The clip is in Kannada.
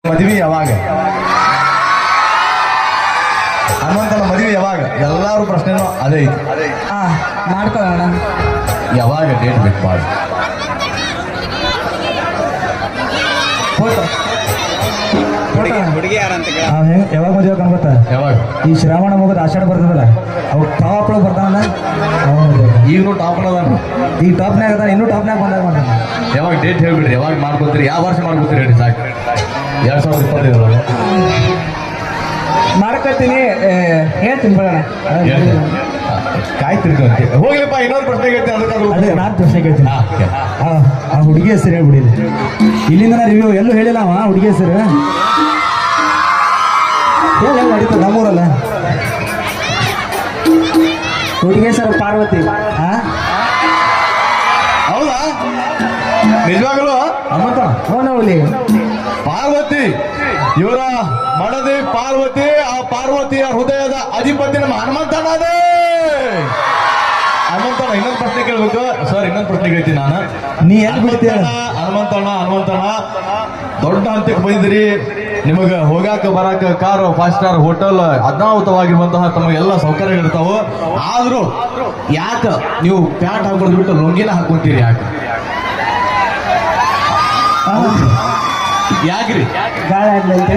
ಮದುವೆ ಯಾವಾಗ? ಹನುಮಂತನ ಮದುವೆ ಯಾವಾಗ? ಎಲ್ಲಾರು ಪ್ರಶ್ನೆನೂ ಅದೇ ಐತಿ. ಮಾಡ್ಕೊಳ್ಳೋಣ. ಯಾವಾಗ ಡೇಟ್ ಬೇಕು ಮಾಡಿ ಹುಡುಗಿ ಯಾರಂತ ಯಾವಾಗ ಮದುವೆ ಅನ್ಕೋತ? ಯಾವಾಗ? ಈ ಶ್ರಾವಣ ಮುಗಿದ ಆಷಾಢ ಬರ್ತದಲ್ಲ, ಅವಾಗ ಟಾಪ್ಗಳು ಬರ್ತಾನಲ್ಲ, ಈಗಲೂ ಟಾಪ್ ಅದಾನ. ಈ ಟಾಪ್ನಾಗ ಅದ, ಇನ್ನೂ ಟಾಪ್ನಾಗ ಬಂದಾಗ ಮಾಡ್ತಾನೆ. ಯಾವಾಗ ಡೇಟ್ ಹೇಳ್ಬಿಡ್ರಿ, ಯಾವಾಗ ಮಾಡ್ಕೊತೀರಿ, ಯಾವ ವರ್ಷ ಮಾಡ್ಕೊತೀರಿ ಹೇಳಿ ಸಾಕು. 2025 ಮಾಡ್ಕೊತೀನಿ, ಹೇಳ್ತೀನಿ ಬಿಡೋಣ. ಕಾಯ್ತಿರ್ಕೊಂತೆ ಹೋಗ್ಲಿಪ್ಪ. ಇನ್ನೊಂದು ಪ್ರಶ್ನೆ ಕೇಳ್ತೀನಿ, ಅದೇ ನಾನು ಪ್ರಶ್ನೆ ಕೇಳ್ತೀನಿ. ಆ ಹುಡುಗಿ ಹೆಸರು ಹೇಳ್ಬಿಡಿಲ್ಲ, ಇಲ್ಲಿಂದ ರಿವ್ಯೂ ಎಲ್ಲೂ ಹೇಳಿಲ್ಲ ಅವ ಹುಡುಗಿ ಹೆಸರು. ಹೇಳ ನಡೀತದೆ ನಮ್ಮೂರಲ್ಲ. ಹುಡುಗಿ ಹೆಸರು ಪಾರ್ವತಿ. ಹೌದಾ? ನಿಜವಾಗಲೂ ಹನುಮಂತ ಹೋನವಲ್ಲಿ ಪಾರ್ವತಿ, ಇವರ ಮಡದಿ ಪಾರ್ವತಿ, ಆ ಪಾರ್ವತಿಯ ಹೃದಯದ ಅಧಿಪತಿ ನಮ್ಮ ಹನುಮಂತನದೇ. ಹನುಮಂತಣ್ಣ, ಇನ್ನೊಂದು ಪ್ರಶ್ನೆ ಕೇಳ್ಬೇಕು ಸರ್. ಇನ್ನೊಂದು ಪ್ರಶ್ನೆ ಕೇಳ್ತೀನಿ ನಾನು. ನೀ ಎಲ್ಲಿ ಬಿಡ್ತೀಯ? ಹನುಮಂತಣ್ಣ ದೊಡ್ಡ ಹಂತಕ್ಕೆ ಬಂದಿದ್ರಿ. ನಿಮಗೆ ಹೋಗಾಕ ಬರಾಕ ಕಾರು, 5 ಸ್ಟಾರ್ ಹೋಟೆಲ್, ಅದ್ಭುತವಾಗಿರುವಂತಹ ತಮಗೆಲ್ಲ ಸೌಕರ್ಯಗಳಿರ್ತಾವ. ಆದ್ರೂ ಯಾಕ ನೀವು ಪ್ಯಾಂಟ್ ಹಾಕೊಂಡು ಬಿಟ್ಟು ಲುಂಗಿನ ಹಾಕೊಂತೀರಿ? ಯಾಕ್ರಿ? ಗಾಳಿ ಆಗ್ಲೈತೆ.